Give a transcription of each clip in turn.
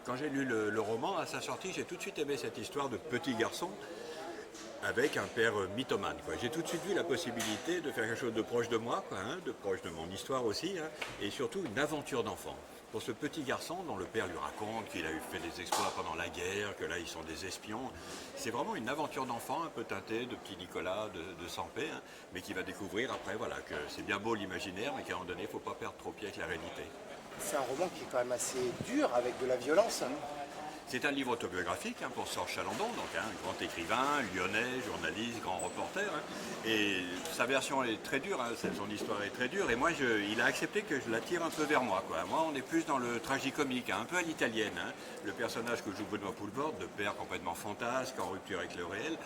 Quand j'ai lu le roman, à sa sortie, j'ai tout de suite aimé cette histoire de petit garçon avec un père mythomane, quoi. J'ai tout de suite vu la possibilité de faire quelque chose de proche de moi, quoi, hein, de proche de mon histoire aussi, hein, et surtout une aventure d'enfant. Pour ce petit garçon dont le père lui raconte qu'il a eu fait des exploits pendant la guerre, que là ils sont des espions, c'est vraiment une aventure d'enfant un peu teintée de petit Nicolas, de Sampé, hein, mais qui va découvrir après voilà, que c'est bien beau l'imaginaire, mais qu'à un moment donné il ne faut pas perdre trop pied avec la réalité. C'est un roman qui est quand même assez dur, avec de la violence. C'est un livre autobiographique hein, pour Sorge Chalandon, donc un grand écrivain, lyonnais, journaliste, grand reporter. Hein, et sa version est très dure, hein, son histoire est très dure. Et moi, il a accepté que je la tire un peu vers moi, quoi. Moi, on est plus dans le tragicomique, hein, un peu à l'italienne. Hein. Le personnage que joue Benoît Poulvord, de père complètement fantasque, en rupture avec le réel,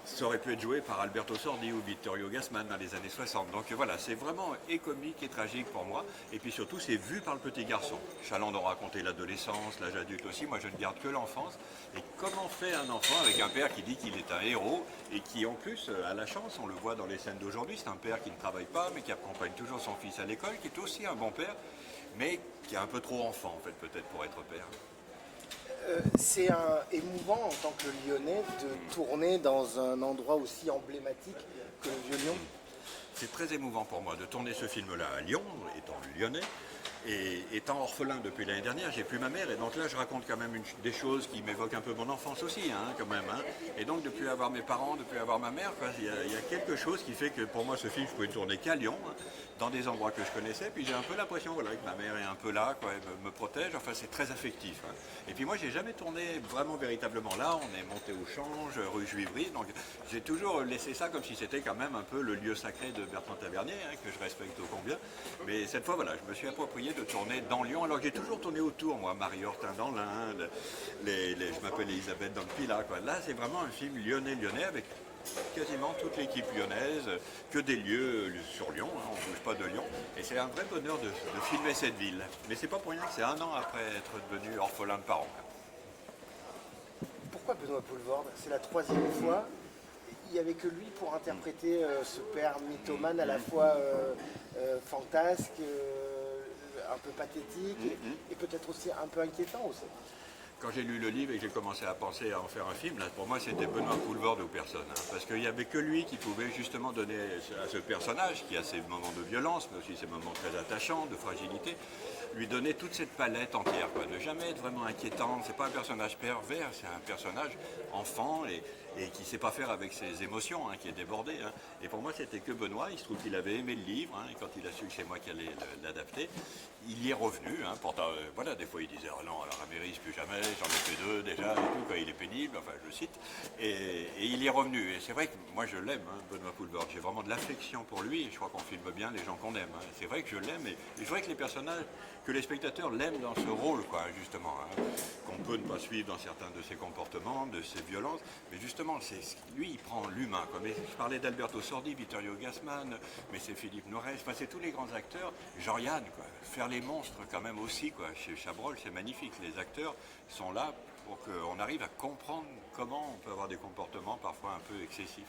ça aurait pu être joué par Alberto Sordi ou Vittorio Gassman dans les années 60. Donc voilà, c'est vraiment et comique et tragique pour moi. Et puis surtout, c'est vu par le petit garçon. Chalandon racontait l'adolescence, l'âge adulte aussi. Moi, je ne garde que l'enfance. Et comment fait un enfant avec un père qui dit qu'il est un héros et qui, en plus, a la chance, on le voit dans les scènes d'aujourd'hui, c'est un père qui ne travaille pas, mais qui accompagne toujours son fils à l'école, qui est aussi un bon père, mais qui est un peu trop enfant, en fait, peut-être, pour être père. C'est émouvant en tant que Lyonnais de tourner dans un endroit aussi emblématique que le Vieux-Lyon. C'est très émouvant pour moi de tourner ce film-là à Lyon, étant lyonnais, et étant orphelin depuis l'année dernière, j'ai plus ma mère, et donc là je raconte quand même des choses qui m'évoquent un peu mon enfance aussi, hein, quand même. Hein. Et donc de plus avoir mes parents, de plus avoir ma mère, il y a quelque chose qui fait que pour moi ce film je pouvais le tourner qu'à Lyon, hein, dans des endroits que je connaissais, puis j'ai un peu l'impression voilà, que ma mère est un peu là, quoi, elle me protège, enfin c'est très affectif. Hein. Et puis moi j'ai jamais tourné vraiment véritablement là, on est monté au Change, rue Juivry, donc j'ai toujours laissé ça comme si c'était quand même un peu le lieu sacré de Bertrand Tavernier, hein, que je respecte ô combien. Mais cette fois, voilà, je me suis approprié de tourner dans Lyon, alors que j'ai toujours tourné autour, moi, Marie-Hortin dans l'Inde, je m'appelle Elisabeth dans le Pilat, quoi. Là, c'est vraiment un film lyonnais avec quasiment toute l'équipe lyonnaise, que des lieux sur Lyon, hein, on ne bouge pas de Lyon, et c'est un vrai bonheur de filmer cette ville. Mais c'est pas pour rien que c'est 1 an après être devenu orphelin de parents. Pourquoi Benoît Poulvord? C'est la troisième fois. Il n'y avait que lui pour interpréter ce père mythomane à la fois fantasque, un peu pathétique et peut-être aussi un peu inquiétant aussi. Quand j'ai lu le livre et que j'ai commencé à penser à en faire un film, là, pour moi c'était Benoît Poulvord ou personne. Hein, parce qu'il n'y avait que lui qui pouvait justement donner à ce personnage, qui a ses moments de violence, mais aussi ses moments très attachants, de fragilité, lui donner toute cette palette entière. Quoi. Ne jamais être vraiment inquiétant, c'est pas un personnage pervers, c'est un personnage enfant et qui ne sait pas faire avec ses émotions, hein, qui est débordé. Hein. Et pour moi c'était que Benoît, il se trouve qu'il avait aimé le livre, hein, et quand il a su que c'est moi qui allais l'adapter, il y est revenu. Hein, pourtant, voilà, des fois il disait oh non, alors Améris plus jamais, j'en ai fait 2 déjà, et tout, quand il est pénible, enfin je le cite, et il y est revenu. Et c'est vrai que moi je l'aime, hein, Benoît Poulvord, j'ai vraiment de l'affection pour lui, et je crois qu'on filme bien les gens qu'on aime. Hein. C'est vrai que je l'aime, et je voudrais que les personnages, que les spectateurs l'aiment dans ce rôle, quoi, justement, hein, qu'on peut ne pas suivre dans certains de ses comportements, de ses violences, mais justement, lui il prend l'humain. Mais je parlais d'Alberto Sordi, Vittorio Gassman, mais c'est Philippe Noiret, enfin, c'est tous les grands acteurs, Jean-Yann, quoi. Faire les monstres quand même aussi, quoi. Chez Chabrol, c'est magnifique, les acteurs sont là pour qu'on arrive à comprendre comment on peut avoir des comportements parfois un peu excessifs.